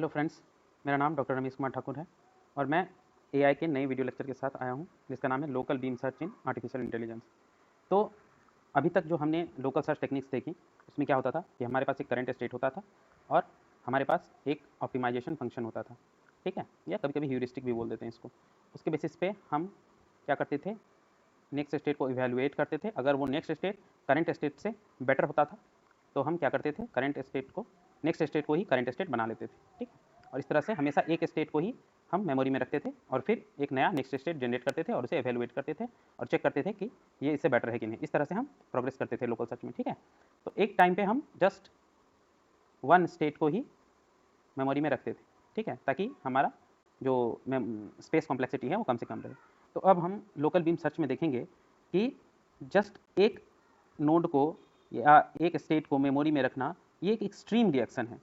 Hello friends, मेरा नाम doctor Ramesh Kumar Thakur है और मैं एआई के नए वीडियो लेक्चर के साथ आया हूं जिसका नाम है local beam search in artificial intelligence. तो अभी तक जो हमने लोकल सर्च टेक्निक्स देखी उसमें क्या होता था कि हमारे पास एक करंट स्टेट होता था और हमारे पास एक ऑप्टिमाइजेशन फंक्शन होता था, ठीक है, या कभी कभी ह्यूरिस्टिक भी बोल देते हैं इसको। उसके बेसिस पे हम क्या करते थे, नेक्स्ट स्टेट को इवेलुएट करते थे। अगर वो नेक्स्ट स्टेट करंट स्टेट से बेटर होता था तो हम क्या करते थे, करंट स्टेट को नेक्स्ट स्टेट को ही करंट स्टेट बना लेते थे, ठीक। और इस तरह से हमेशा एक स्टेट को ही हम मेमोरी में रखते थे और फिर एक नया नेक्स्ट स्टेट जनरेट करते थे और उसे एवेलुएट करते थे और चेक करते थे कि ये इससे बेटर है कि नहीं। इस तरह से हम प्रोग्रेस करते थे लोकल सर्च में, ठीक है। तो एक टाइम पे हम जस्ट वन स्टेट को ही मेमोरी में रखते थे, ठीक है, ताकि हमारा जो स्पेस कॉम्प्लेक्सिटी है वो कम से कम रहे। तो अब हम लोकल बीम सर्च में देखेंगे कि जस्ट एक नोड को या एक स्टेट को मेमोरी में रखना ये एक एक्सट्रीम रिएक्शन है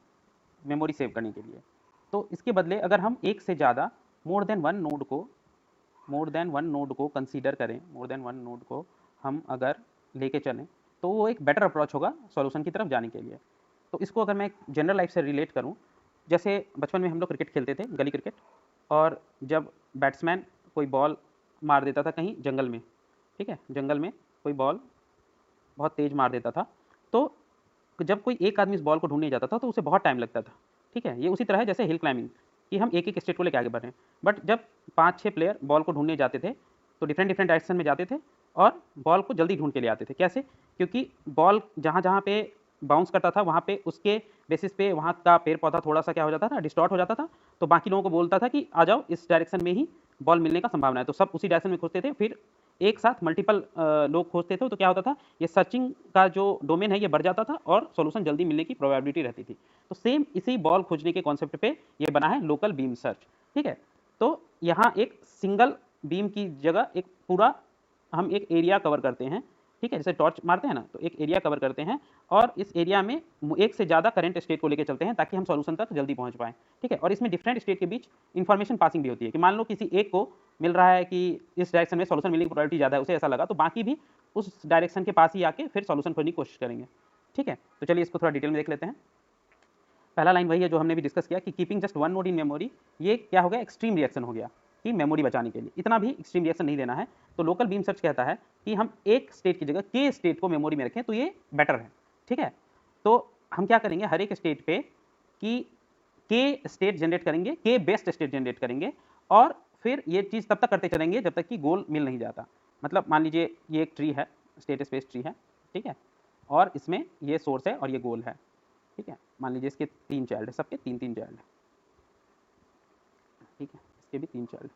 मेमोरी सेव करने के लिए। तो इसके बदले अगर हम एक से ज़्यादा मोर देन वन नोड को कंसीडर करें, मोर देन वन नोड को हम अगर लेके चलें तो वो एक बेटर अप्रोच होगा सॉल्यूशन की तरफ जाने के लिए। तो इसको अगर मैं जनरल लाइफ से रिलेट करूं, जैसे बचपन में हम लोग क्रिकेट खेलते थे, गली क्रिकेट, और जब बैट्समैन कोई बॉल मार देता था कहीं जंगल में, ठीक है, जंगल में कोई बॉल बहुत तेज मार देता था, तो जब कोई एक आदमी इस बॉल को ढूंढने जाता था तो उसे बहुत टाइम लगता था, ठीक है। ये उसी तरह है जैसे हिल क्लाइंबिंग कि हम एक एक स्टेट को लेकर आगे बढ़ रहे हैं, बट जब 5-6 प्लेयर बॉल को ढूंढने जाते थे तो डिफरेंट डिफरेंट डायरेक्शन में जाते थे और बॉल को जल्दी ढूंढ के ले आते थे। कैसे? क्योंकि बॉल जहाँ जहाँ पे बाउंस करता था वहाँ पे उसके बेसिस पे वहाँ का पेड़ पौधा थोड़ा सा क्या हो जाता था, डिस्टॉर्ट हो जाता था। तो बाकी लोगों को बोलता था कि आ जाओ, इस डायरेक्शन में ही बॉल मिलने का संभावना है। तो सब उसी डायरेक्शन में खोजते थे। फिर एक साथ मल्टीपल लोग खोजते थे तो क्या होता था, ये सर्चिंग का जो डोमेन है ये बढ़ जाता था और सॉल्यूशन जल्दी मिलने की प्रोबेबिलिटी रहती थी। तो सेम इसी बॉल खोजने के कॉन्सेप्ट पे ये बना है लोकल बीम सर्च, ठीक है। तो यहाँ एक सिंगल बीम की जगह एक पूरा हम एक एरिया कवर करते हैं, ठीक है, जैसे टॉर्च मारते हैं ना, तो एक एरिया कवर करते हैं और इस एरिया में एक से ज़्यादा करंट स्टेट को लेकर चलते हैं ताकि हम सॉल्यूशन तक जल्दी पहुंच पाएं, ठीक है। और इसमें डिफरेंट स्टेट के बीच इंफॉर्मेशन पासिंग भी होती है कि मान लो किसी एक को मिल रहा है कि इस डायरेक्शन में सॉल्यूशन मिलने की प्रोबेबिलिटी ज़्यादा है, उसे ऐसा लगा, तो बाकी भी उस डायरेक्शन के पास ही आके फिर सॉल्यूशन खोजने की कोशिश करेंगे, ठीक है। तो चलिए इसको थोड़ा डिटेल में देख लेते हैं। पहला लाइन वही है जो हमने भी डिस्कस किया कि keeping just one node in memory, ये क्या हो गया, एक्सट्रीम रिएक्शन हो गया कि मेमोरी बचाने के लिए इतना भी एक्सट्रीम रिएक्शन नहीं देना है। तो लोकल बीम सर्च कहता है कि हम एक स्टेट की जगह के स्टेट को मेमोरी में रखें तो ये बेटर है, ठीक है। तो हम क्या करेंगे, हर एक स्टेट पे कि के स्टेट जनरेट करेंगे, के बेस्ट स्टेट जनरेट करेंगे और फिर ये चीज़ तब तक करते चलेंगे जब तक कि गोल मिल नहीं जाता। मतलब मान लीजिए ये एक ट्री है, स्टेट स्पेस ट्री है, ठीक है, और इसमें ये सोर्स है और ये गोल है, ठीक है। मान लीजिए इसके 3 चाइल्ड है, सबके 3-3 चाइल्ड है, ठीक है, इसके भी 3 चाइल्ड।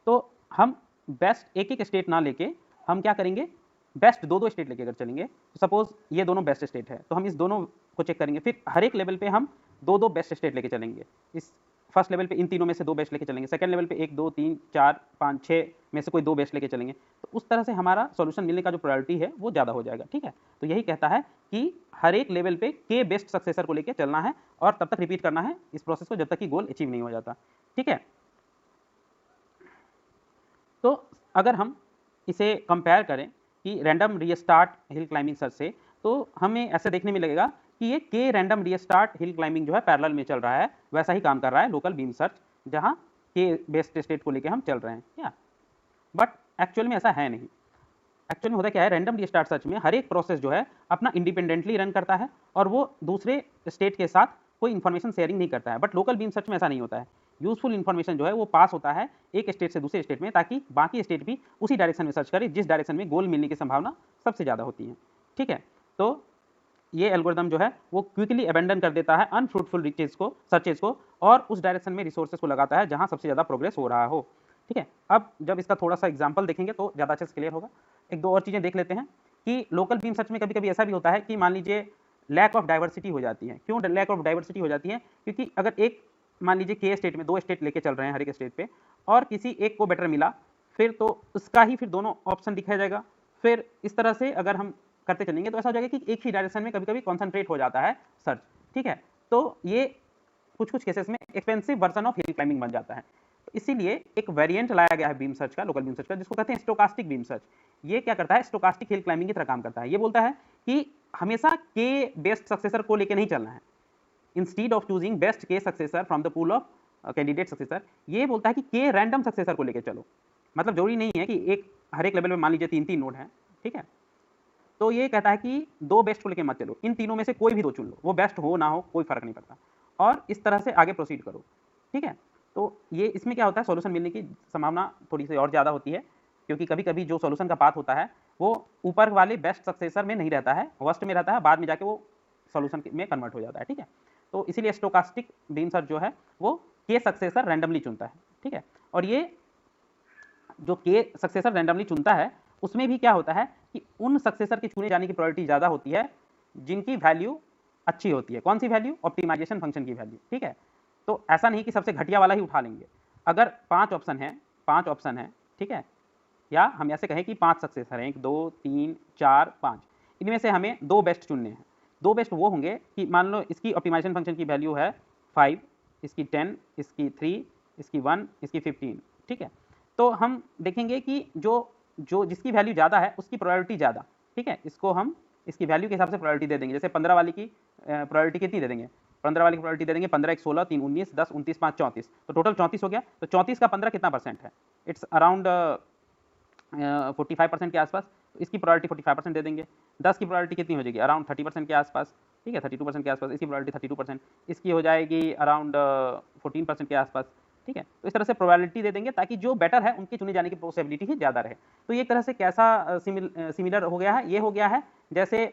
तो हम बेस्ट एक एक स्टेट ना लेके हम क्या करेंगे, बेस्ट दो दो स्टेट लेके अगर चलेंगे, तो सपोज ये दोनों बेस्ट स्टेट है तो हम इस दोनों को चेक करेंगे। फिर हर एक लेवल पे हम दो दो बेस्ट स्टेट लेके चलेंगे। इस फर्स्ट लेवल पे इन तीनों में से दो बेस्ट लेके चलेंगे, सेकंड लेवल पे 1 2 3 4 5 6 में से कोई दो बेस्ट लेके चलेंगे। तो उस तरह से हमारा सॉल्यूशन मिलने का जो प्रायोरिटी है वो ज़्यादा हो जाएगा, ठीक है। तो यही कहता है कि हर एक लेवल पे के बेस्ट सक्सेसर को लेके चलना है और तब तक रिपीट करना है इस प्रोसेस को जब तक कि गोल अचीव नहीं हो जाता, ठीक है। तो अगर हम इसे कंपेयर करें कि random restart hill climbing search से, तो हमें ऐसे देखने में लगेगा कि ये के रैंडम रीस्टार्ट हिल क्लाइंबिंग जो है पैरेलल में चल रहा है, वैसा ही काम कर रहा है लोकल बीम सर्च, जहां के बेस्ट स्टेट को लेके हम चल रहे हैं, क्या। बट एक्चुअल में ऐसा है नहीं। एक्चुअल में होता क्या है, रैंडम रीस्टार्ट सर्च में हर एक प्रोसेस जो है अपना इंडिपेंडेंटली रन करता है और वो दूसरे स्टेट के साथ कोई इन्फॉर्मेशन शेयरिंग नहीं करता है। बट लोकल बीम सर्च में ऐसा नहीं होता है। यूजफुल इन्फॉर्मेशन जो है वो पास होता है एक स्टेट से दूसरे स्टेट में, ताकि बाकी स्टेट भी उसी डायरेक्शन में सर्च करे जिस डायरेक्शन में गोल मिलने की संभावना सबसे ज़्यादा होती है, ठीक है। तो ये एल्गोरिदम जो है वो क्विकली अबेंडन कर देता है अनफ्रूटफुल रिचेज को, सर्चेज को, और उस डायरेक्शन में रिसोर्सेज को लगाता है जहां सबसे ज़्यादा प्रोग्रेस हो रहा हो, ठीक है। अब जब इसका थोड़ा सा एग्जाम्पल देखेंगे तो ज़्यादा अच्छे से क्लियर होगा। एक दो और चीज़ें देख लेते हैं कि लोकल बीम सर्च में कभी कभी ऐसा भी होता है कि मान लीजिए लैक ऑफ डाइवर्सिटी हो जाती है। क्यों लैक ऑफ डाइवर्सिटी हो जाती है? क्योंकि अगर एक मान लीजिए के स्टेट में दो स्टेट लेके चल रहे हैं हर एक स्टेट पे, और किसी एक को बेटर मिला, फिर तो उसका ही फिर दोनों ऑप्शन दिखाया जाएगा। फिर इस तरह से अगर हम करते चलेंगे तो ऐसा हो जाएगा कि एक ही डायरेक्शन में कभी कभी कॉन्सेंट्रेट हो जाता है सर्च, ठीक है। तो ये कुछ कुछ केसेस में expensive version of hill climbing बन जाता है। तो इसीलिए एक वेरिएंट लाया गया है बीम सर्च का, लोकल बीम सर्च का, जिसको कहते हैं स्टोकास्टिक बीम सर्च। ये क्या करता है, स्टोकास्टिक हिल क्लाइंबिंग की तरह काम करता है। ये बोलता है कि हमेशा के बेस्ट सक्सेसर को लेके नहीं चलना है, इंस्टीड ऑफ चूजिंग बेस्ट के successor from the pool of candidate successor, ये बोलता है कि के रैंडम सक्सेसर को लेकर चलो। मतलब जरूरी नहीं है कि एक हर एक लेवल में मान लीजिए 3-3 नोड हैं, ठीक है, तो ये कहता है कि 2 बेस्ट को लेकर मत चलो, इन तीनों में से कोई भी 2 चुन लो, वो बेस्ट हो ना हो कोई फर्क नहीं पड़ता, और इस तरह से आगे प्रोसीड करो, ठीक है। तो ये इसमें क्या होता है, सॉल्यूशन मिलने की संभावना थोड़ी सी और ज़्यादा होती है, क्योंकि कभी कभी जो सॉल्यूशन का पाथ होता है वो ऊपर वाले बेस्ट सक्सेसर में नहीं रहता है, वर्स्ट में रहता है, बाद में जाके वो सॉल्यूशन में कन्वर्ट हो जाता है, ठीक है। तो इसीलिए स्टोकास्टिक बीम सर्च जो है वो के सक्सेसर रैंडमली चुनता है, ठीक है। और ये जो के सक्सेसर रैंडमली चुनता है उसमें भी क्या होता है कि उन सक्सेसर के चुने जाने की प्रोबेबिलिटी ज़्यादा होती है जिनकी वैल्यू अच्छी होती है। कौन सी वैल्यू? ऑप्टिमाइजेशन फंक्शन की वैल्यू, ठीक है। तो ऐसा नहीं कि सबसे घटिया वाला ही उठा लेंगे। अगर 5 ऑप्शन है, 5 ऑप्शन है, ठीक है, या हम ऐसे कहें कि 5 सक्सेसर हैं, 1 2 3 4 5, इनमें से हमें 2 बेस्ट चुनने हैं। 2 बेस्ट वो होंगे कि मान लो इसकी ऑप्टिमाइजेशन फंक्शन की वैल्यू है 5, इसकी 10, इसकी 3, इसकी 1, इसकी 15, ठीक है। तो हम देखेंगे कि जो जो जिसकी वैल्यू ज़्यादा है उसकी प्रोबेबिलिटी ज़्यादा, ठीक है। इसको हम इसकी वैल्यू के हिसाब से प्रोबेबिलिटी दे देंगे। जैसे 15 वाली की प्रोबेबिलिटी कितनी दे देंगे? 15 वाली की प्रोबेबिलिटी दे देंगे 15 1 16 3 19 10 29 5 34, तो टोटल 34 हो गया। तो 34 का 15 कितना परसेंट है? इट्स अराउंड 45% के आसपास, तो इसकी प्रोबेबिलिटी 45% दे देंगे। 10 की प्रोबेबिलिटी कितनी हो जाएगी? अराउंड 30% के आसपास, ठीक है, 32% के आसपास, इसकी प्रोबेबिलिटी 32%, इसकी हो जाएगी अराउंड 14% के आसपास, ठीक है। तो इस तरह से प्रोबेबिलिटी दे देंगे ताकि जो बेटर है उनके चुने जाने की पॉसिबिलिटी ही ज़्यादा रहे। तो ये एक तरह से कैसा सिमिलर हो गया है? ये हो गया है जैसे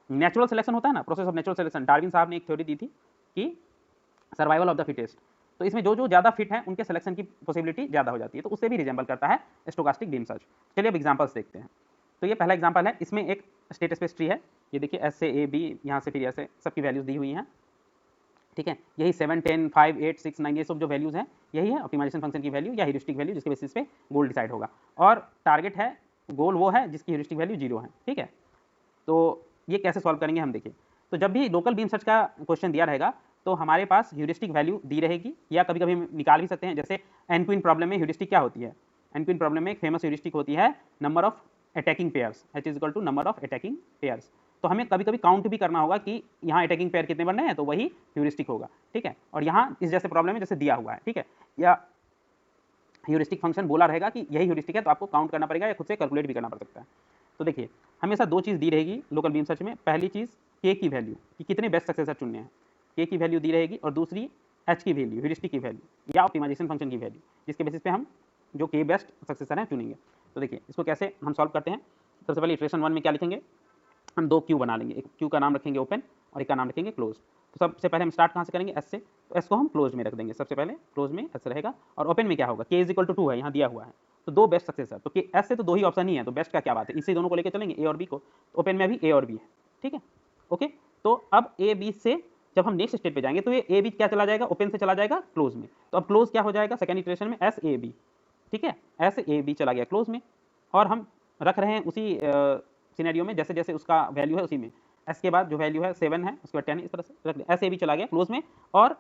नेचुरल सिलेक्शन होता है ना, process of natural selection. Darwin साहब ने एक थ्योरी दी थी कि सर्वाइवल ऑफ द फिटेस्ट, तो इसमें जो जो ज़्यादा फिट है उनके सिलेक्शन की पॉसिबिलिटी ज़्यादा हो जाती है, तो उससे भी रिजेंबल करता है स्टोकास्टिक बीम सर्च। चलिए अब एग्जांपल्स देखते हैं। तो ये पहला एग्जांपल है, इसमें एक स्टेट स्पेस ट्री है, ये देखिए एस से ए बी, यहाँ से फिर ऐसे सबकी वैल्यूज दी हुई हैं, ठीक है। यही 7 10 5 8 6 9 ये सब जो वैल्यूज हैं यही है ऑप्टिमाइजेशन फंक्शन की वैल्यू या ह्यूरिस्टिक वैल्यू, जिसके बेसिस पे गोल डिसाइड होगा। और टारगेट है, गोल वो है जिसकी ह्यूरिस्टिक वैल्यू 0 है, ठीक है। तो ये कैसे सॉल्व करेंगे हम देखिए। तो जब भी लोकल बीम सर्च का क्वेश्चन दिया रहेगा तो हमारे पास ह्यूरिस्टिक वैल्यू दी रहेगी, या कभी कभी हम निकाल भी सकते हैं। जैसे एनक्विन प्रॉब्लम में ह्यूरिस्टिक क्या होती है? एनक्विन प्रॉब्लम में एक फेमस ह्यूरिस्टिक होती है number of attacking pairs, h is equal to number of attacking pairs. तो हमें कभी कभी काउंट भी करना होगा कि यहाँ अटैकिंग पेयर कितने बनने हैं, तो वही ह्यूरिस्टिक होगा, ठीक है। और यहाँ इस जैसे प्रॉब्लम में जैसे दिया हुआ है, ठीक है, या ह्यूरिस्टिक फंक्शन बोला रहेगा कि यही ह्यूरिस्टिक है, तो आपको काउंट करना पड़ेगा या खुद से कैलकुलेट भी करना पड़ सकता है। तो देखिए हमेशा 2 चीज़ दी रहेगी लोकल बीम सर्च में। पहली चीज़ के की वैल्यू कि कितने बेस्ट सक्सेसर चुनने हैं, के की वैल्यू दी रहेगी, और दूसरी एच की वैल्यू, ह्यूरिस्टिक की वैल्यू या ऑप्टिमाइजेशन फंक्शन की वैल्यू, जिसके बेसिस पे हम जो के बेस्ट सक्सेसर हैं चुनेंगे। तो देखिए इसको कैसे हम सॉल्व करते हैं। सबसे पहले इटरेशन 1 में क्या लिखेंगे? हम 2 क्यू बना लेंगे, एक क्यू का नाम रखेंगे ओपन और एक का नाम रखेंगे क्लोज। तो सबसे पहले हम स्टार्ट कहाँ से करेंगे? एस से। तो एस को हम क्लोज में रख देंगे, सबसे पहले क्लोज में एस रहेगा, और ओपन में क्या होगा? के इज इक्वल टू 2 है, यहाँ दिया हुआ है, तो 2 बेस्ट सक्सेसर, तो एस से तो 2 ही ऑप्शन ही है, तो बेस्ट का क्या बात है, इसी दोनों को लेकर चलेंगे ए और बी को। तो ओपन में भी ए और बी है, ठीक है, ओके। तो अब ए बी से जब हम नेक्स्ट स्टेप पे जाएंगे तो ये ए बी क्या चला जाएगा? ओपन से चला जाएगा क्लोज में। तो अब क्लोज क्या हो जाएगा सेकंड इटरेशन में? एस ए बी, ठीक है, एस ए बी चला गया क्लोज में, और हम रख रहे हैं उसी सिनेरियो में जैसे जैसे उसका वैल्यू है उसी में। एस के बाद जो वैल्यू है 7 है, उसके बाद 10 इस तरह से रख दिया। एस ए बी चला गया क्लोज में, और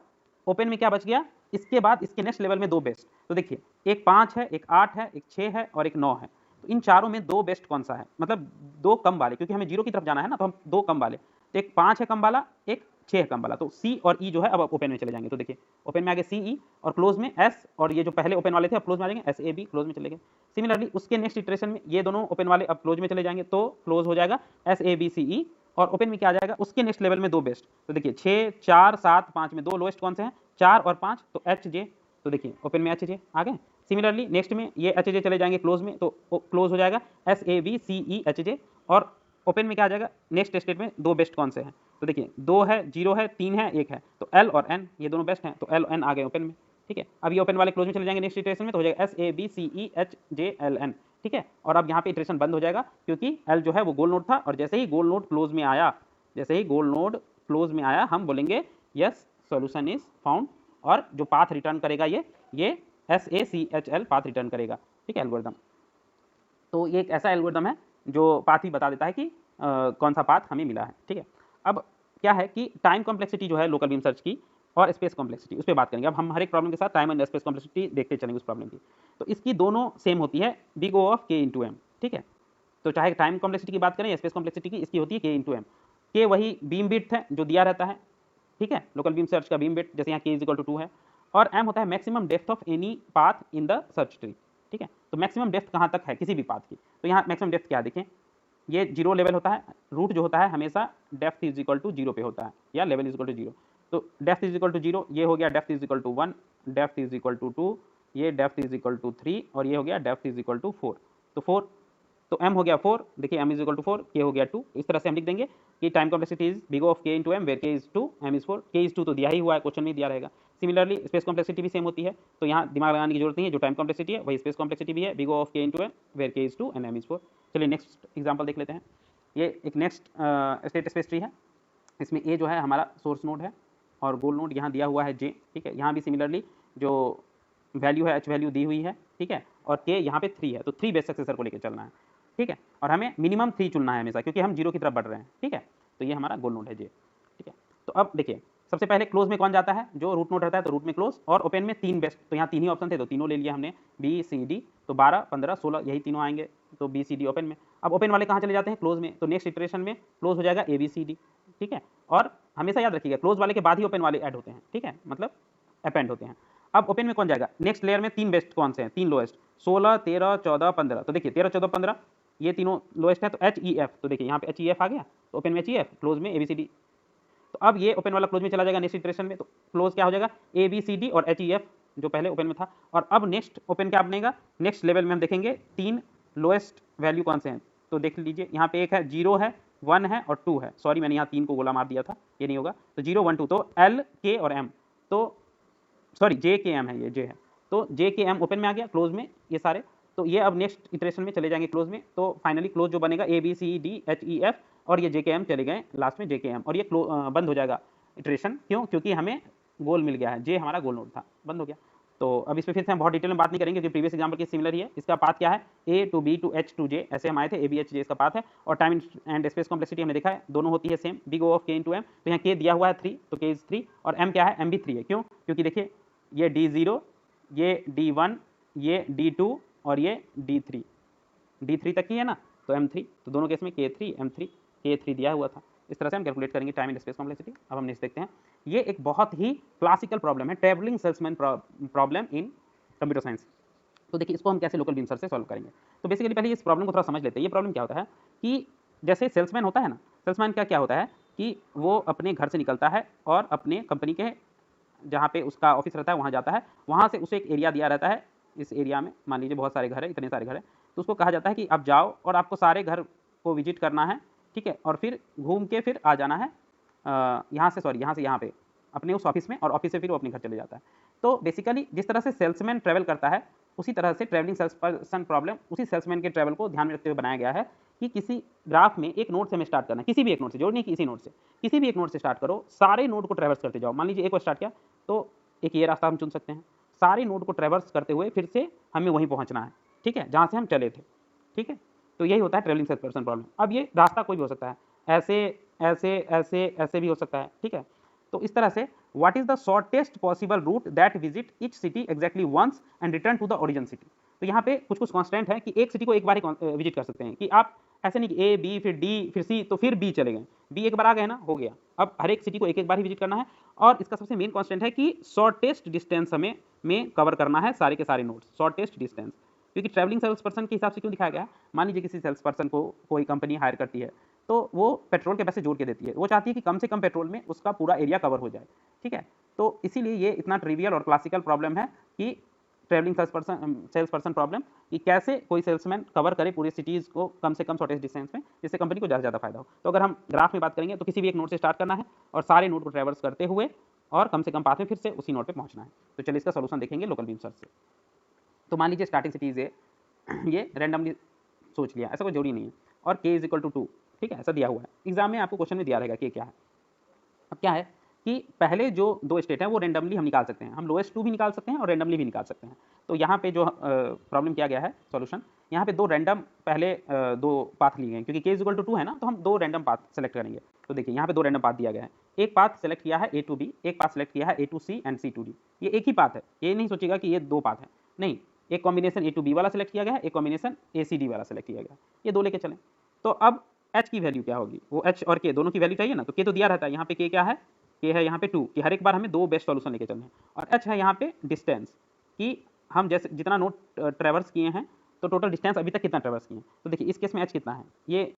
ओपन में क्या बच गया? इसके बाद इसके नेक्स्ट लेवल में 2 बेस्ट। तो देखिए एक 5 है, एक 8 है, एक 6 है और एक 9 है। तो इन चारों में 2 बेस्ट कौन सा है? मतलब 2 कम वाले, क्योंकि हमें 0 की तरफ जाना है ना, तो हम 2 कम वाले। तो एक 5 है कम वाला, एक 6 है कम वाला, तो सी और ई जो है अब ओपन में चले जाएंगे। तो देखिए ओपन में आ गए सी ई, और क्लोज में एस, और ये जो पहले ओपन वाले थे अब क्लोज में आ जाएंगे, एस ए बी क्लोज में चले गए। सिमिलरली उसके नेक्स्ट इटरेशन में ये दोनों ओपन वाले अब क्लोज में चले जाएंगे, तो क्लोज हो जाएगा एस ए बी सी ई, और ओपन में क्या आ जाएगा? उसके नेक्स्ट लेवल में 2 बेस्ट। तो देखिए 6 4 7 5 में 2 लोएस्ट कौन से हैं? 4 और 5, तो एच जे। तो देखिए ओपन में एच जे आ गए। सिमिलरली नेक्स्ट में ये एच जे चले जाएंगे क्लोज में, तो क्लोज हो जाएगा S A B C E H J, और ओपन में क्या आ जाएगा? नेक्स्ट स्टेट में 2 बेस्ट कौन से हैं? तो देखिए 2 है, 0 है, 3 है, 1 है, तो एल और एन ये दोनों बेस्ट हैं, तो एल एन आ गए ओपन में, ठीक है। अब ये ओपन वाले क्लोज में चले जाएंगे नेक्स्ट इटरेशन में, तो हो जाएगा S A B C E H J L N, ठीक है। और अब यहाँ पे इटरेशन बंद हो जाएगा, क्योंकि एल जो है वो गोल नोड था, और जैसे ही गोल नोड क्लोज में आया, जैसे ही गोल नोड क्लोज में आया, हम बोलेंगे यस सॉल्यूशन इज फाउंड, और जो पाथ रिटर्न करेगा ये S A C H L path return करेगा, ठीक है, एल्गोरिदम। तो ये एक ऐसा एल्गोरिदम है जो पाथ ही बता देता है कि कौन सा पाथ हमें मिला है, ठीक है। अब क्या है कि टाइम कॉम्प्लेक्सिटी जो है लोकल बीम सर्च की, और स्पेस कॉम्प्लेक्सिटी, उस पर बात करेंगे। अब हम हर एक प्रॉब्लम के साथ टाइम एंड स्पेस कॉम्प्लेक्सिटी देखते चलेंगे उस प्रॉब्लम की। तो इसकी दोनों सेम होती है, बिग ओ ऑफ के इंटू एम, ठीक है। तो चाहे टाइम कॉम्प्लेक्सिटी की बात करें या स्पेस कॉम्प्लेक्सिटी की, इसकी होती है के इंटू एम। के वही बीम विड्थ है जो दिया रहता है, ठीक है, लोकल बीम सर्च का बीम विड्थ जैसे यहाँ k इज इक्वल टू 2 है, और m होता है maximum depth of any path in the search tree. ठीक है, तो मैक्सिमम डेप्थ कहाँ तक है किसी भी पाथ की, तो यहाँ मैक्सिमम डेप्थ क्या है देखें, ये 0 लेवल होता है, रूट जो होता है हमेशा डेप्थ इज इक्वल टू 0 पे होता है, या लेवल इज इक्वल टू 0। तो डेप्थ इज इक्वल टू 0, ये हो गया depth is equal to 1, depth is equal to 2, ये डेप्थ इज इक्वल टू 3, और ये हो गया डेप्थ इज इक्वल टू 4। तो 4, तो m हो गया 4, देखिए m is equal to 4, k हो गया 2। इस तरह से हम लिख देंगे कि time complexity is big of k into m, where k is 2, m is 4, k is 2 तो दिया ही हुआ है, क्वेश्चन में दिया रहेगा। सिमिलरली स्पेस कॉम्प्लेक्सिटी भी सेम होती है, तो यहाँ दिमाग लगाने की जरूरत नहीं है, जो टाइम कॉम्प्लेक्सिटी है वही स्पेस कॉम्प्लेक्सिटी भी है, big of k into m, where k is 2 and m is 4। चलिए नेक्स्ट एग्जाम्पल देख लेते हैं। ये एक नेक्स्ट स्टेट स्पेस ट्री है, इसमें a जो है हमारा सोर्स नोड है और गोल नोड यहाँ दिया हुआ है j। ठीक है, यहाँ भी सिमिलरली जो वैल्यू है h वैल्यू दी हुई है, ठीक है, और k यहाँ पे 3 है, तो 3 बेस सक्सेसर को लेकर चलना है। ठीक है, और हमें मिनिमम 3 चुनना है हमेशा, क्योंकि हम 0 की तरफ बढ़ रहे हैं। ठीक है, तो ये हमारा गोल नोड है j। ठीक है, तो अब देखिए सबसे पहले क्लोज में कौन जाता है, जो रूट नोड रहता है तो रूट में क्लोज, और ओपन में 3 बेस्ट, तो यहाँ 3 ही ऑप्शन थे तो तीनों ले लिया हमने, बी सी डी, तो 12 15 16 यही तीनों आएंगे, तो बी सी डी ओपन में। अब ओपन वाले कहाँ चले जाते हैं, क्लोज में, तो नेक्स्ट इटरेशन में क्लोज हो जाएगा ए बी सी डी। ठीक है, और हमेशा याद रखिएगा क्लोज वाले के बाद ही ओपन वाले ऐड होते हैं। ठीक है, मतलब अपेंड होते हैं। अब ओपन में कौन जाएगा, नेक्स्ट लेयर में 3 बेस्ट कौन से हैं, 3 लोएस्ट, 16 13 14 15, तो देखिए 13 14 15 ये तीनों लोएस्ट है, तो एच ई एफ, तो देखिए यहाँ पे एच ई एफ आ गया, तो ओपन में एच ई एफ, क्लोज में ए बी सी डी। तो अब ये ओपन वाला क्लोज में चला जाएगा नेक्स्ट इटरेशन में, तो क्लोज क्या हो जाएगा ए बी सी डी और एच ई एफ जो पहले ओपन में था। और अब नेक्स्ट ओपन क्या बनेगा, नेक्स्ट लेवल में हम देखेंगे 3 लोएस्ट वैल्यू कौन से हैं, तो देख लीजिए यहाँ पे एक है 0 है 1 है और 2 है, सॉरी मैंने यहाँ 3 को गोला मार दिया था, ये नहीं होगा, तो 0 1 2, तो एल के और एम, तो सॉरी जे के एम है, ये जे है, तो जे के एम ओपन में आ गया, क्लोज में ये सारे, तो ये अब नेक्स्ट इटरेशन में चले जाएंगे क्लोज में, तो फाइनली क्लोज जो बनेगा A B C D H E F, और ये जे के एम चले गए लास्ट में जे के एम, और ये बंद हो जाएगा इटरेशन, क्यों, क्योंकि हमें गोल मिल गया है, जे हमारा गोल नोड था, बंद हो गया। तो अब इसमें फिर से हम बहुत डिटेल में बात नहीं करेंगे, क्योंकि प्रीवियस एग्जाम्पल की सिमिलर ही है। इसका पाथ क्या है, A to B to H to J, ऐसे हम आए थे, ए बी एच जे इसका पाथ है, और टाइम एंड स्पेस कॉम्प्लेक्सिटी हमने देखा है दोनों होती है सेम, बिग ओ ऑफ के इंटू एम, तो यहाँ के दिया हुआ है 3, तो के इज 3, और एम क्या है, एम भी 3 है, क्यों, क्योंकि देखिए ये D0, ये D1, ये D2 और ये D3, D3 तक ही है ना, तो M3, तो दोनों केस में K3 M3, K3 दिया हुआ था। इस तरह से हम कैलकुलेट करेंगे टाइम एंड स्पेस कॉम्प्लेक्सिटी। अब हम नेक्स्ट देखते हैं, ये एक बहुत ही क्लासिकल प्रॉब्लम है, travelling salesman problem in computer science. तो देखिए इसको हम कैसे लोकल बीम सर्च से सॉल्व करेंगे। तो बेसिकली पहले इस प्रॉब्लम को थोड़ा समझ लेते हैं। ये प्रॉब्लम क्या होता है कि जैसे सेल्समैन होता है ना, सेल्समैन का क्या होता है कि वो अपने घर से निकलता है और अपने कंपनी के जहाँ पे उसका ऑफिस रहता है वहाँ जाता है, वहाँ से उसे एक एरिया दिया रहता है, इस एरिया में मान लीजिए बहुत सारे घर है, इतने सारे घर है, तो उसको कहा जाता है कि आप जाओ और आपको सारे घर को विजिट करना है, ठीक है, और फिर घूम के फिर आ जाना है यहाँ से, सॉरी यहाँ से यहाँ पे अपने उस ऑफिस में, और ऑफिस से फिर वो अपने घर चले जाता है। तो बेसिकली जिस तरह से सेल्समैन ट्रैवल करता है, उसी तरह से ट्रैवलिंग सेल्स पर्सन प्रॉब्लम उसी सेल्समैन के ट्रैवल को ध्यान में रखते हुए बनाया गया है कि किसी ग्राफ में एक नोड से हमें स्टार्ट करना है, किसी भी एक नोड से, जोड़ नहीं कि इसी नोड से, किसी भी एक नोड से स्टार्ट करो, सारे नोड को ट्रैवर्स करते जाओ। मान लीजिए एक को स्टार्ट किया, तो एक ये रास्ता हम चुन सकते हैं, सारे नोड को ट्रैवर्स करते हुए फिर से हमें वहीं पहुंचना है, ठीक है, जहाँ से हम चले थे। ठीक है, तो यही होता है ट्रैवलिंग सेल्स पर्सन प्रॉब्लम। अब ये रास्ता कोई भी हो सकता है, ऐसे ऐसे ऐसे ऐसे भी हो सकता है, ठीक है। तो इस तरह से what is the shortest possible route that visit each city exactly once and return to the origin city. तो यहाँ पे कुछ कुछ कॉन्स्टेंट है कि एक सिटी को एक बार ही विजिट कर सकते हैं, कि आप ऐसे नहीं कि ए बी फिर डी फिर सी तो फिर बी चले गए, बी एक बार आ गए ना, हो गया। अब हर एक सिटी को एक एक बार ही विजिट करना है, और इसका सबसे मेन कॉन्स्टेंट है कि शॉर्टेस्ट डिस्टेंस हमें में कवर करना है सारे के सारे नोड्स, शॉर्टेस्ट डिस्टेंस। क्योंकि ट्रैवलिंग सेल्स पर्सन के हिसाब से क्यों दिखाया गया है, मान लीजिए किसी सेल्स पर्सन को कोई कंपनी हायर करती है, तो वो पेट्रोल के पैसे जोड़ के देती है, वो चाहती है कि कम से कम पेट्रोल में उसका पूरा एरिया कवर हो जाए, ठीक है। तो इसीलिए ये इतना ट्रिवियल और क्लासिकल प्रॉब्लम है कि ट्रैवलिंग सेल्स पर्सन प्रॉब्लम, कि कैसे कोई सेल्समैन कवर करे पूरी सिटीज़ को कम से कम शॉर्टेस्ट डिस्टेंस में, जिससे कंपनी को ज़्यादा फायदा हो। तो अगर हम ग्राफ में बात करेंगे तो किसी भी एक नोड से स्टार्ट करना है और सारे नोड को ट्रैवर्स करते हुए और कम से कम पाथ में फिर से उसी नोड पे पहुंचना है। तो चलिए इसका सोल्यूशन देखेंगे लोकल बीम सर्च से। तो मान लीजिए स्टार्टिंग सिटीज़ है, ये रैंडमली सोच लिया, ऐसा कोई जरूरी नहीं है, और k इज इक्वल टू 2, ठीक है, ऐसा दिया हुआ है एग्जाम में, आपको क्वेश्चन में दिया रहेगा कि क्या है। अब क्या है कि पहले जो दो स्टेट हैं वो रेंडमली हम निकाल सकते हैं, हम लोएस्ट 2 भी निकाल सकते हैं और रेंडमली भी निकाल सकते हैं। तो यहाँ पे जो प्रॉब्लम किया गया है सॉल्यूशन, यहाँ पे दो रैंडम पहले दो पाथ लिए गए, क्योंकि k इज इक्वल टू 2 है ना, तो हम दो रैंडम पाथ सेलेक्ट करेंगे। तो देखिए यहाँ पे दो रैंडम पाथ दिया गया है, एक पाथ सेलेक्ट किया है a टू b, एक पाथ सेलेक्ट किया है a to c and c to d। ये एक ही पाथ है, ये नहीं सोचेगा कि ये दो पाथ है, नहीं, एक कॉम्बिनेशन a टू b वाला सेलेक्ट किया गया है, एक कॉम्बिनेशन a c d वाला सेलेक्ट किया गया है, ये दो लेके चलें। तो अब h की वैल्यू क्या होगी, वो h और k दोनों की वैल्यू चाहिए ना, तो k तो दिया रहता है, यहाँ पे k क्या है के है यहाँ पे 2 कि हर एक बार हमें 2 बेस्ट सॉल्यूशन लेके चलना है, और एच है यहाँ पे डिस्टेंस कि हम जैसे जितना नोड ट्रेवर्स किए हैं तो टोटल डिस्टेंस अभी तक कितना ट्रेवर्स किए हैं। तो देखिए इस केस में एच कितना है, ये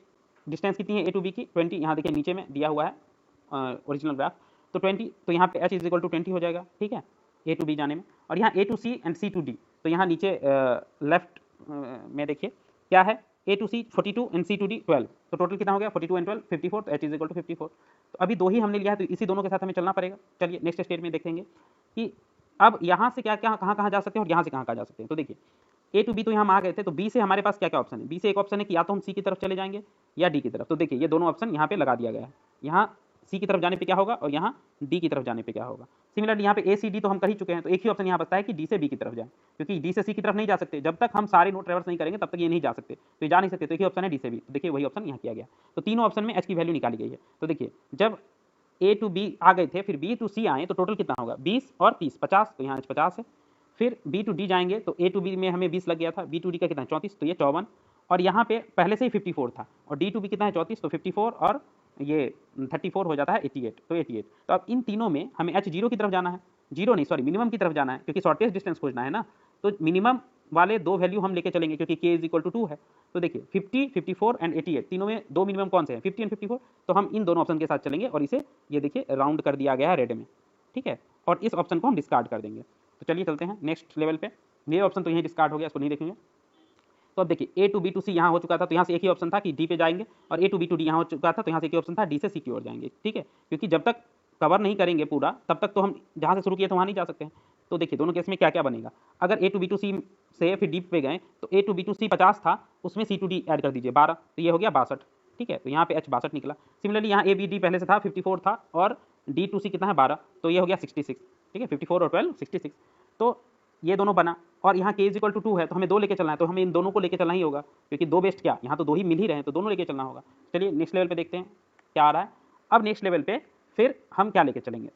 डिस्टेंस कितनी है ए टू बी की 20, यहाँ देखिए नीचे में दिया हुआ है ओरिजिनल ग्राफ, तो 20, तो यहाँ पे एच इज इक्वल टू 20 हो जाएगा, ठीक है, ए टू बी जाने में। और यहाँ A to C and C to D, तो यहाँ नीचे लेफ्ट में देखिए क्या है, A to C 42 and C to D 12, तो टोटल कितना हो गया 42 एंड 12 54, तो एच इज इक्वल टू 54। तो अभी 2 ही हमने लिया है तो इसी दोनों के साथ हमें चलना पड़ेगा। चलिए नेक्स्ट स्टेट में देखेंगे कि अब यहाँ से क्या क्या कहाँ कहाँ जा सकते हैं और यहाँ से कहाँ कहाँ जा सकते हैं। तो देखिए ए टू बी तो यहाँ हम आ गए थे, तो बी से हमारे पास क्या क्या ऑप्शन है, बी से एक ऑप्शन है कि या तो हम सी की तरफ चले जाएंगे या डी की तरफ। तो देखिए ये दोनों ऑप्शन यहाँ पे लगा दिया गया है, यहाँ सी की तरफ जाने पे क्या होगा और यहाँ डी की तरफ जाने पे क्या होगा। सिमिलरली यहाँ पे ए सी डी तो हम कर ही चुके हैं, तो एक ही ऑप्शन यहाँ बचता है कि डी से बी की तरफ जाए, क्योंकि डी से सी की तरफ नहीं जा सकते, जब तक हम सारे नोड ट्रेवर्स नहीं करेंगे तब तक ये नहीं जा सकते, तो ये जा नहीं सकते, तो एक ही ऑप्शन है डी से बी। तो देखिए वही ऑप्शन यहाँ किया गया, तो तीनों ऑप्शन में एच की वैल्यू निकाली गई है। तो देखिए जब ए टू बी आ गए थे, फिर बी टू सी आए, तो टोटल कितना होगा 20 और 30 50, तो यहाँ एच 50 है। फिर बी टू डी जाएंगे तो ए टू बी में हमें 20 लग गया था, बी टू डी का कितना है 34, तो ये 54, और यहाँ पे पहले से ही 54 था, और डी टू बी कितना है 34, तो 54 और ये 34 हो जाता है 88, तो 88। तो अब इन तीनों में हमें एच जीरो की तरफ जाना है, जीरो नहीं सॉरी मिनिमम की तरफ जाना है, क्योंकि शॉर्टेस्ट डिस्टेंस खोजना है ना, तो मिनिमम वाले 2 वैल्यू हम लेके चलेंगे, क्योंकि k इज इक्वल टू 2 है। तो देखिए 50 54 एंड 88 तीनों में 2 मिनिमम कौन से हैं 50 एंड 54, तो हम इन दोनों ऑप्शन के साथ चलेंगे, और इसे ये देखिए राउंड कर दिया गया है रेड में, ठीक है, और इस ऑप्शन को हम डिस्कार्ड कर देंगे। तो चलिए चलते हैं नेक्स्ट लेवल पे, ये ऑप्शन तो यहीं डिस्कार्ड हो गया, इसको नहीं देखेंगे। तो अब देखिए ए टू बी टू सी यहाँ हो चुका था, तो यहाँ से एक ही ऑप्शन था कि डी पे जाएंगे, और ए टू बी टू डी यहाँ हो चुका था, तो यहाँ से एक ही ऑप्शन था डी से सी की ओर जाएंगे, ठीक है, क्योंकि जब तक कवर नहीं करेंगे पूरा तब तक तो हम जहाँ से शुरू किए थे वहाँ नहीं जा सकते हैं। तो देखिए दोनों केस में क्या क्या बनेगा, अगर ए टू बी टू सी से फिर डी पे गए तो ए टू बी टू सी 50 था, उसमें सी टू डी ऐड कर दीजिए 12, तो ये हो गया 62, ठीक है, तो यहाँ पे एच 62 निकला। सिमिलरली यहाँ ए बी डी पहले से था 54 था, और डी टू सी कितना है 12, तो ये हो गया 66, ठीक है, 54 और 12 66, तो ये दोनों बना। और यहाँ k इज इक्वल टू 2 है, तो हमें 2 लेके चलना है, तो हमें इन दोनों को लेके चलना ही होगा, क्योंकि 2 बेस्ट क्या यहाँ तो 2 ही मिल ही रहे हैं, तो दोनों लेके चलना होगा। चलिए नेक्स्ट लेवल पे देखते हैं क्या आ रहा है। अब नेक्स्ट लेवल पे फिर हम क्या लेके चलेंगे,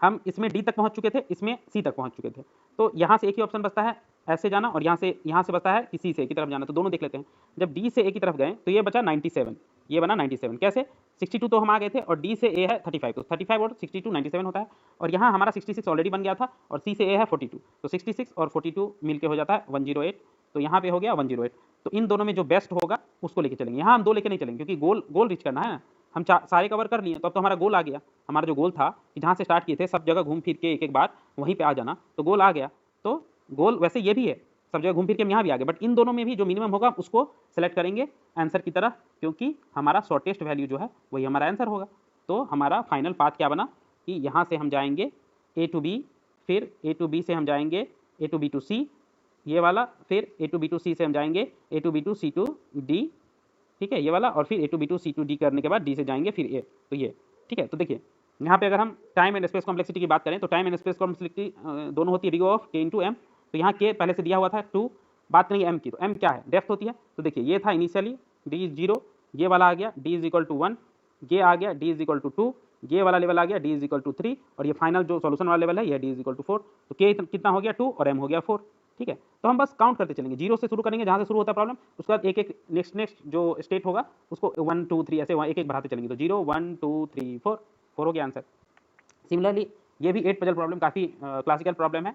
हम इसमें डी तक पहुंच चुके थे, इसमें सी तक पहुंच चुके थे, तो यहाँ से एक ही ऑप्शन बचता है ऐसे जाना, और यहाँ से बचता है कि सी से ए की तरफ जाना, तो दोनों देख लेते हैं। जब डी से ए की तरफ गए तो ये बचा 97, ये बना 97, कैसे 62 तो हम आ गए थे, और डी से ए है 35, तो 35 और 62 97 होता है, और यहाँ हमारा 66 ऑलरेडी बन गया था, और सी से ए है 42, तो 66 और 42 मिलके हो जाता है 108, तो यहाँ पे हो गया 108। तो इन दोनों में जो बेस्ट होगा उसको लेके चलेंगे, यहाँ हम 2 लेके नहीं चलेंगे, क्योंकि गोल रीच करना है, हम सारे कवर कर लिए, तो अब तो हमारा गोल आ गया। हमारा जो गोल था कि जहाँ से स्टार्ट किए थे सब जगह घूम फिर के एक एक बार वहीं पे आ जाना, तो गोल आ गया। तो गोल वैसे ये भी है, सब जगह घूम फिर के हम यहाँ भी आ गए, बट इन दोनों में भी जो मिनिमम होगा उसको सेलेक्ट करेंगे आंसर की तरह, क्योंकि हमारा शॉर्टेस्ट वैल्यू जो है वही हमारा आंसर होगा। तो हमारा फाइनल पाथ क्या बना कि यहाँ से हम जाएंगे ए टू बी, फिर ए टू बी से हम जाएंगे A to B to C ये वाला, फिर A to B to C से हम जाएंगे A to B to C to D, ठीक है ये वाला, और फिर A to B to C to D करने के बाद डी से जाएंगे फिर ए, तो ये ठीक है। तो देखिए यहाँ पे अगर हम टाइम एंड स्पेस कॉम्प्लेक्सिटी की बात करें तो टाइम एंड स्पेस कॉम्प्लेक्सिटी दोनों होती है डी ऑफ के इंटू एम, तो यहाँ के पहले से दिया हुआ था 2, बात करेंगे एम की, तो एम क्या है डेप्थ होती है। तो देखिए ये था इनिशियली डी इज 0, ये वाला आ गया डी इज इक्वल टू 1, ये आ गया डी इज इक्वल टू 2, ये वाला लेवल आ गया डी इज इक्वल टू 3, और ये फाइनल जो सॉल्यूशन वाला लेवल है ये डी इज इक्वल टू 4, तो के कितना हो गया 2 और एम हो गया 4, ठीक है। तो हम बस काउंट करते चलेंगे, जीरो से शुरू करेंगे जहाँ से शुरू होता है प्रॉब्लम, उसके बाद एक एक नेक्स्ट जो स्टेट होगा उसको 1 2 3 ऐसे एक एक बढ़ाते चलेंगे, तो 0 1 2 3 4 हो गया आंसर। सिमिलरली ये भी 8 पजल प्रॉब्लम काफ़ी क्लासिकल प्रॉब्लम है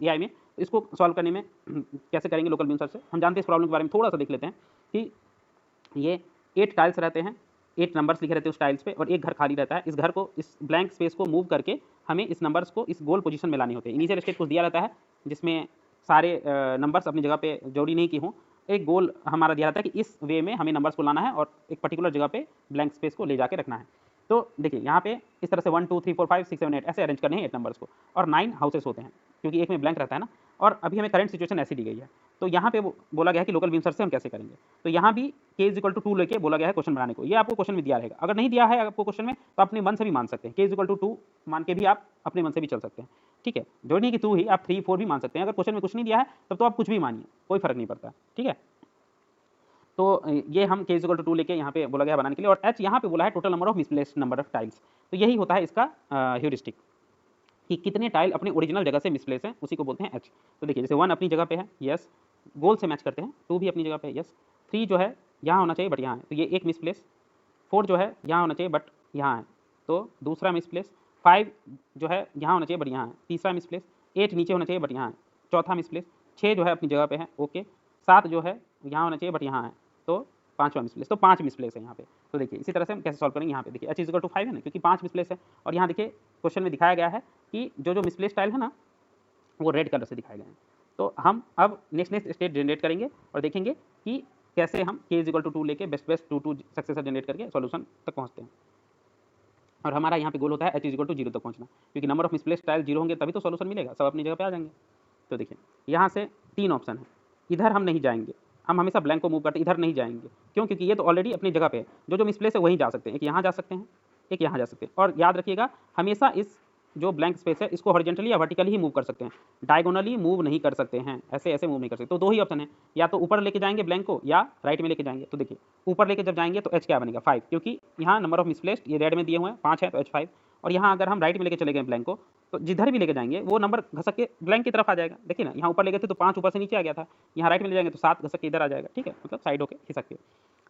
एआई में, तो इसको सॉल्व करने में कैसे करेंगे लोकल बीम सर्च से, हम जानते हैं इस प्रॉब्लम के बारे में थोड़ा सा देख लेते हैं कि ये 8 टाइल्स रहते हैं, 8 नंबर्स लिखे रहते हैं उस टाइल्स पे, और एक घर खाली रहता है, इस घर को इस ब्लैंक स्पेस को मूव करके हमें इस नंबर्स को इस गोल पोजीशन में लाने होते हैं। इनिशियल स्टेट कुछ दिया रहता है जिसमें सारे नंबर्स अपनी जगह पे जोड़ी नहीं की हों, एक गोल हमारा दिया रहता है कि इस वे में हमें नंबर्स को लाना है और एक पर्टिकुलर जगह पे ब्लैंक स्पेस को ले जाके रखना है। तो देखिए यहाँ पे इस तरह से 1 2 3 4 5 6 7 8 ऐसे अरेंज करने हैं 8 नंबर्स को, और 9 हाउसेस होते हैं क्योंकि एक में ब्लैंक रहता है ना, और अभी हमें करंट सिचुएशन ऐसी दी गई है। तो यहाँ पे बोला गया है कि लोकल बीम सर्च से हम कैसे करेंगे, तो यहाँ भी k इज इक्वल टू 2 लेके बोला गया है क्वेश्चन बनाने को, ये आपको क्वेश्चन में दिया रहेगा, अगर नहीं दिया है आपको क्वेश्चन में तो अपने मन से भी मान सकते हैं, k इज इक्वल टू 2 मान के भी आप अपने मन से भी चल सकते हैं, ठीक है, जो नहीं कि 2 ही आप 3 4 भी मान सकते हैं, अगर क्वेश्चन में कुछ नहीं दिया है तब तो आप कुछ भी मानिए, कोई फर्क नहीं पड़ता, ठीक है। तो ये हम k इज इक्वल टू 2 लेके यहाँ पे बोला गया बनाने के लिए, और h यहाँ पे बोला है total number of misplaced number of tiles, तो यही होता है इसका ह्यूरिस्टिक कि कितने टाइल अपनी ओरिजिनल जगह से मिसप्लेस हैं, उसी को बोलते हैं h। तो देखिए जैसे 1 अपनी जगह पे है, यस, गोल से मैच करते हैं, 2 भी अपनी जगह पे है, यस, 3 जो है यहाँ होना चाहिए बट यहाँ है, तो ये एक मिसप्लेस, 4 जो है यहाँ होना चाहिए बट यहाँ है, तो दूसरा मिसप्लेस, 5 जो है यहाँ होना चाहिए बट यहाँ है, तीसरा मिसप्लेस। 8 नीचे होना चाहिए बट यहाँ है, चौथा मिसप्लेस। 6 जो है अपनी जगह पे है, ओके। 7 जो है यहाँ होना चाहिए बट यहाँ है, तो पाँचवा मिसप्लेस। तो 5 मिसप्लेस है यहाँ पे। तो देखिए इसी तरह से हम कैसे सॉल्व करेंगे। यहाँ पे देखिए h = 5 है ना, क्योंकि 5 मिसप्लेस है। और यहाँ देखिए क्वेश्चन में दिखाया गया है कि जो मिसप्लेस टाइल है ना वो रेड कलर से दिखाए गए हैं। तो हम अब नेक्स्ट स्टेट जनरेट करेंगे और देखेंगे कि कैसे हम k = 2 लेके बेस्ट 2 सक्सेसर जनरेट करके सॉल्यूशन तक पहुँचते हैं। और हमारा यहाँ पे गोल होता है h = 0 तक पहुँचना, क्योंकि नंबर ऑफ मिसप्लेस टाइल 0 होंगे तभी तो सॉल्यूशन मिलेगा, सब अपनी जगह पे आ जाएंगे। तो देखिए यहाँ से 3 ऑप्शन है। इधर हम नहीं जाएंगे, हम हमेशा ब्लैंक को मूव करते, इधर नहीं जाएंगे। क्यों? क्योंकि ये तो ऑलरेडी अपनी जगह पे है। जो मिसप्लेस है वहीं जा सकते हैं, एक यहाँ जा सकते हैं, एक यहाँ जा सकते हैं। और याद रखिएगा हमेशा इस जो ब्लैंक स्पेस है इसको हॉरिजॉन्टली या वर्टिकली ही मूव कर सकते हैं, डायगोनली मूव नहीं कर सकते हैं, ऐसे मूव नहीं कर सकते। तो 2 ही ऑप्शन है, या तो ऊपर लेके जाएंगे ब्लैंक को या राइट में लेके जाएंगे। तो देखिए ऊपर लेके जब जाएंगे तो h क्या बनेगा 5, क्योंकि यहाँ नंबर ऑफ मिसप्लेस्ड ये रेड में दिए हुए हैं 5 है, तो h 5। और यहाँ अगर हम राइट में लेके चले गए ब्लैंक को, तो जिधर भी लेके जाएंगे वो नंबर घसक के ब्लैंक की तरफ आ जाएगा। देखिए ना, यहाँ ऊपर ले गए थे तो 5 ऊपर से नीचे आ गया था, यहाँ राइट में ले जाएंगे तो 7 घसक के इधर आ जाएगा। ठीक है, मतलब साइड होके खिसक के।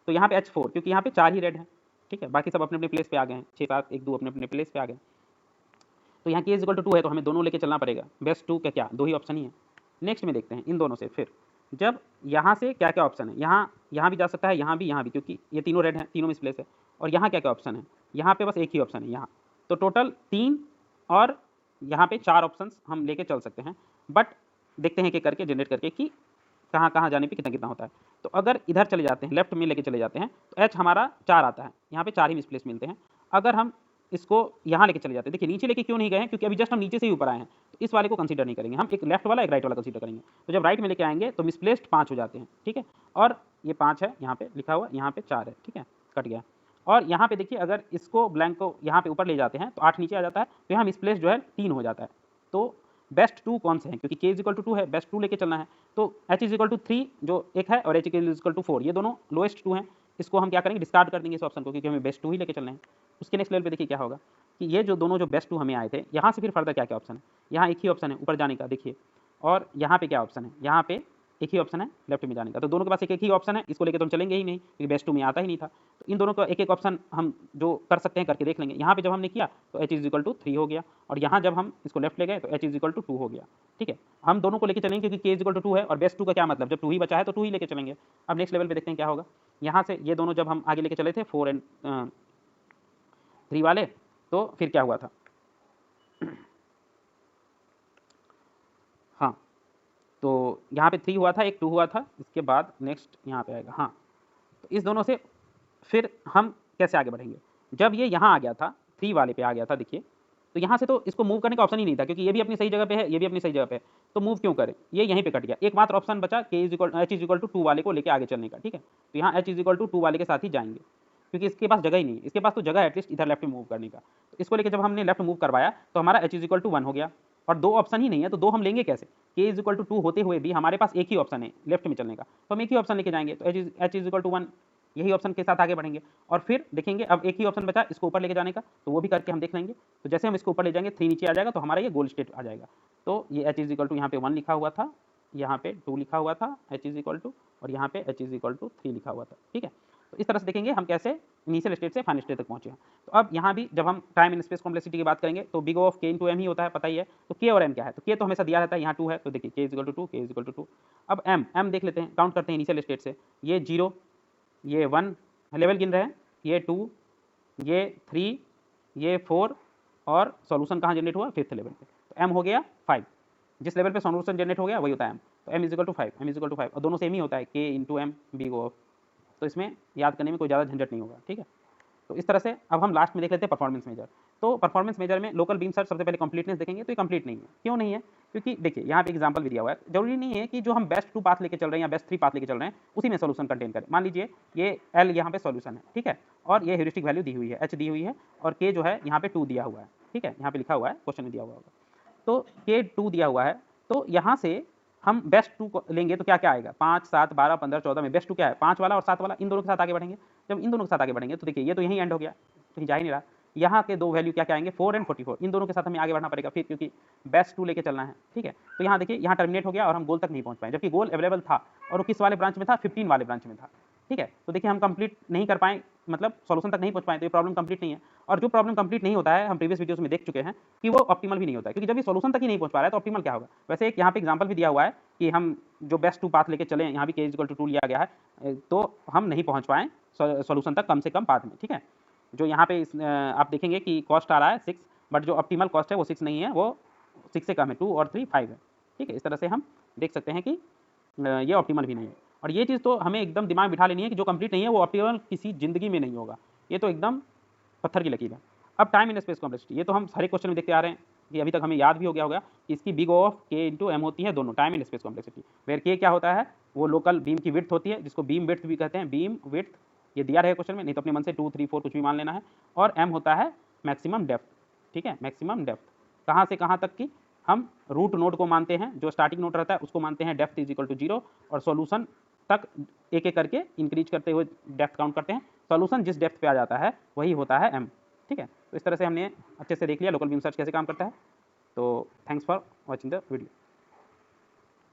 तो यहाँ पे h4, क्योंकि यहाँ पे 4 ही रेड है। ठीक है, बाकी सब अपने अपने प्लेस पे आ गए हैं, 6 7 1 2 अपने अपने प्लेस पे आ गए। तो यहाँ k = 2 है, तो हमें दोनों लेके चलना पड़ेगा। बेस्ट 2 का क्या, 2 ही ऑप्शन ही है। नेक्स्ट में देखते हैं इन दोनों से फिर जब यहाँ से क्या क्या ऑप्शन है। यहाँ भी जा सकता है, यहाँ भी, क्योंकि ये तीनों रेड हैं, तीनों मिसप्लेस है। और यहाँ क्या क्या ऑप्शन है, यहाँ पे बस एक ही ऑप्शन है यहाँ। तो टोटल 3 और यहाँ पे 4 ऑप्शन हम लेके चल सकते हैं। बट देखते हैं कि करके जनरेट करके कि कहाँ कहाँ जाने पे कितना कितना होता है। तो अगर इधर चले जाते हैं, लेफ्ट में लेके चले जाते हैं, तो h हमारा 4 आता है, यहाँ पे 4 ही मिसप्लेस मिलते हैं। अगर हम इसको यहाँ लेके चले जाते हैं, देखिए नीचे लेके क्यों नहीं गए हैं, क्योंकि अभी जस्ट हम नीचे से ही ऊपर आए हैं, तो इस वाले को कंसीडर नहीं करेंगे हम, एक लेफ्ट वाला एक राइट वाला कंसीडर करेंगे। तो जब राइट में लेके आएंगे तो मिसप्लेस्ड 5 हो जाते हैं। ठीक है, और ये 5 है यहाँ पे लिखा हुआ, यहाँ पे 4 है। ठीक है, कट गया। और यहाँ पे देखिए अगर इसको ब्लैंक को यहाँ पे ऊपर ले जाते हैं तो 8 नीचे आ जाता है, तो यहाँ मिसप्लेस्ड जो है 3 हो जाता है। तो बेस्ट 2 कौन से हैं, क्योंकि k = 2 है, बेस्ट 2 लेके चलना है। तो h = 3 जो एक है और h = 4, ये दोनों लोएस्ट 2 हैं। इसको हम क्या करेंगे, डिस्कार्ड कर देंगे इस ऑप्शन को, क्योंकि हमें बेस्ट 2 ही लेके चलना है। उसके नेक्स्ट लेवल पे देखिए क्या होगा कि ये जो दोनों जो बेस्ट 2 हमें आए थे, यहाँ से फिर फर्दर क्या क्या ऑप्शन है। यहाँ एक ही ऑप्शन है ऊपर जाने का, देखिए। और यहाँ पे क्या ऑप्शन है, यहाँ पे एक ही ऑप्शन है लेफ्ट में जाने का। तो दोनों के पास एक ही ऑप्शन है, इसको लेके तो हम चलेंगे ही नहीं, क्योंकि बेस्ट 2 में आता ही नहीं था। तो इन दोनों का एक एक ऑप्शन हम जो कर सकते हैं करके देख लेंगे। यहाँ पे जब हमने किया तो h = 3 हो गया, और यहाँ जब हम इसको लेफ्ट ले गए तो h = 2 हो गया। ठीक है, हम दोनों को लेके चलेंगे क्योंकि k = 2 है, और बेस्ट 2 का क्या मतलब, जब 2 ही बचा है तो 2 ही लेके चलेंगे। अब नेक्स्ट लेवल पे देखते हैं क्या होगा। यहाँ से ये दोनों जब हम आगे लेके चले थे 4 और 3 वाले, तो फिर क्या हुआ था। हाँ, तो यहाँ पे 3 हुआ था, एक 2 हुआ था, इसके बाद नेक्स्ट यहाँ पे आएगा। हाँ, तो इस दोनों से फिर हम कैसे आगे बढ़ेंगे। जब ये यहाँ आ गया था, 3 वाले पे आ गया था, देखिए, तो यहाँ से तो इसको मूव करने का ऑप्शन ही नहीं था, क्योंकि ये भी अपनी सही जगह पे है, ये भी अपनी सही जगह पे है। तो मूव क्यों करें, ये यहीं पे कट गया। एकमात्र ऑप्शन बचा h = 2 वाले को लेके आगे चलने का। ठीक है, तो यहाँ h = 2 वाले के साथ ही जाएंगे, क्योंकि इसके पास जगह ही नहीं है। इसके पास तो जगह है एटलीस्ट इधर लेफ्ट में मूव करने का। तो इसको लेके जब हमने लेफ्ट मूव करवाया तो हमारा h = 1 हो गया, और 2 ऑप्शन ही नहीं है, तो 2 हम लेंगे कैसे। k = 2 होते हुए भी हमारे पास एक ही ऑप्शन है लेफ्ट में चलने का, तो हम एक ही ऑप्शन लेके जाएंगे। तो h = 1, यही ऑप्शन के साथ आगे बढ़ेंगे। और फिर देखेंगे अब एक ही ऑप्शन बचा इसको ऊपर लेके जाने का, तो वो भी करके हम देख लेंगे। तो जैसे हम इसको ऊपर ले जाएंगे 3 नीचे आ जाएगा, तो हमारा ये गोल स्टेट आ जाएगा। तो ये h = यहाँ पे 1 लिखा हुआ था, यहाँ पे 2 लिखा हुआ था h = और यहाँ पे h = 3 लिखा हुआ था। ठीक है, तो इस तरह से देखेंगे हम कैसे इनिशियल स्टेट से फाइनल स्टेट तक पहुंचे हैं। तो अब यहाँ भी जब हम टाइम एंड स्पेस कॉम्प्लेक्सिटी की बात करेंगे तो big O of k × m ही होता है, पता ही है। तो k और m क्या है, तो k तो हमेशा दिया रहता है, यहाँ 2 है, तो देखिए k = 2, k = 2। अब m देख लेते हैं, काउंट करते हैं इनिशियल स्टेट से। ये 0, ये 1 लेवल गिन रहे हैं, ये 2, ये 3, ये 4, और सॉल्यूशन कहाँ जनरेट हुआ, 5th लेवल पे। तो m हो गया 5, जिस लेवल पे सॉल्यूशन जनरेट हो गया वही होता है m। तो m = 5, m = 5, और दोनों सेम ही होता है, k × m बिग O। तो इसमें याद करने में कोई ज़्यादा झंझट नहीं होगा। ठीक है, तो इस तरह से अब हम लास्ट में देख लेते हैं परफॉर्मेंस मेजर। तो परफॉर्मेंस मेजर में लोकल बीम सर्च सबसे पहले कंप्लीटनेस देखेंगे, तो ये कंप्लीट नहीं है। क्यों नहीं है, क्योंकि देखिए यहाँ पे एग्जांपल भी दिया हुआ है। जरूरी नहीं है कि जो हम बेस्ट 2 पाथ लेके चल रहे हैं या बेस्ट 3 पाथ लेके चल रहे हैं उसी में सोल्यूशन कंटेन करें। मान लीजिए ये L यहाँ पे सोल्यूशन है, ठीक है, और ये ह्यूरिस्टिक वैल्यू दी हुई है, h दी हुई है, और k जो है यहाँ पे 2 दिया हुआ है। ठीक है, यहाँ पे लिखा हुआ है, क्वेश्चन में दिया हुआ होगा। तो k 2 दिया हुआ है, तो यहाँ से हम बेस्ट 2 को लेंगे तो क्या क्या आएगा, 5 7 12 15 14 में बेस्ट 2 क्या है, 5 वाला और 7 वाला, इन दोनों के साथ आगे बढ़ेंगे। जब इन दोनों के साथ आगे बढ़ेंगे तो देखिए ये तो यहीं एंड हो गया, कहीं जा ही नहीं रहा। यहाँ के 2 वैल्यू क्या क्या आएंगे, 4 और 44, इन दोनों के साथ हमें आगे बढ़ना पड़ेगा फिर, क्योंकि बेस्ट 2 लेके चलना है। ठीक है, तो यहाँ देखिए यहाँ टर्मिनेट हो गया और हम गोल तक नहीं पहुँच पाए, जबकि गोल अवेलेबल था और वो किस वाले ब्रांच में था, 15 वाले ब्रांच में था। ठीक है। तो देखिए हम कंप्लीट नहीं कर पाए, मतलब सॉल्यूशन तक नहीं पहुंच पाए, तो ये प्रॉब्लम कंप्लीट नहीं है। और जो प्रॉब्लम कंप्लीट नहीं होता है, हम प्रीवियस वीडियोस में देख चुके हैं कि वो ऑप्टिमल भी नहीं होता है, क्योंकि जब ये सॉल्यूशन तक ही नहीं पहुंच पा रहा है तो ऑप्टिमल क्या होगा। वैसे एक यहाँ पे एग्जांपल भी दिया हुआ है कि हम जो बेस्ट 2 पाथ लेके चले, यहाँ भी k = 2 लिया गया है, तो हम नहीं पहुंच पाए सॉल्यूशन तक कम से कम पाथ में, ठीक है। जो यहाँ पे आप देखेंगे कि कॉस्ट आ रहा है 6, बट जो ऑप्टिमल कॉस्ट है वो 6 नहीं है, वो 6 से कम है, 2 और 3 5 है, ठीक है। इस तरह से हम देख सकते हैं कि ये ऑप्टिमल भी नहीं है। और ये चीज़ तो हमें एकदम दिमाग में बिठा लेनी है कि जो कंप्लीट नहीं है वो ऑप्टिमल किसी ज़िंदगी में नहीं होगा, ये तो एकदम पत्थर की लकीर है। अब टाइम इन स्पेस कॉम्प्लेक्सिटी, ये तो हम सारे क्वेश्चन में देखते आ रहे हैं, कि अभी तक हमें याद भी हो गया होगा कि इसकी big O of k × m होती है, दोनों time in space complexity. Where k क्या होता है, वो लोकल बीम की विड्थ होती है, जिसको बीम विड्थ भी कहते हैं, बीम विड्थ, ये दिया रहेगा क्वेश्चन में, नहीं तो अपने मन से 2 3 4 कुछ भी मान लेना है। और m होता है मैक्सिमम डेप्थ, ठीक है, मैक्सिमम डेप्थ कहाँ से कहाँ तक की, हम रूट नोड को मानते हैं, जो स्टार्टिंग नोड रहता है उसको मानते हैं डेप्थ = 0, और सॉल्यूशन तक एक एक करके इंक्रीज करते हुए डेप्थ काउंट करते हैं। सॉल्यूशन जिस डेप्थ पे आ जाता है वही होता है m, ठीक है। तो इस तरह से हमने अच्छे से देख लिया लोकल बीम सर्च कैसे काम करता है। तो thanks for watching the video.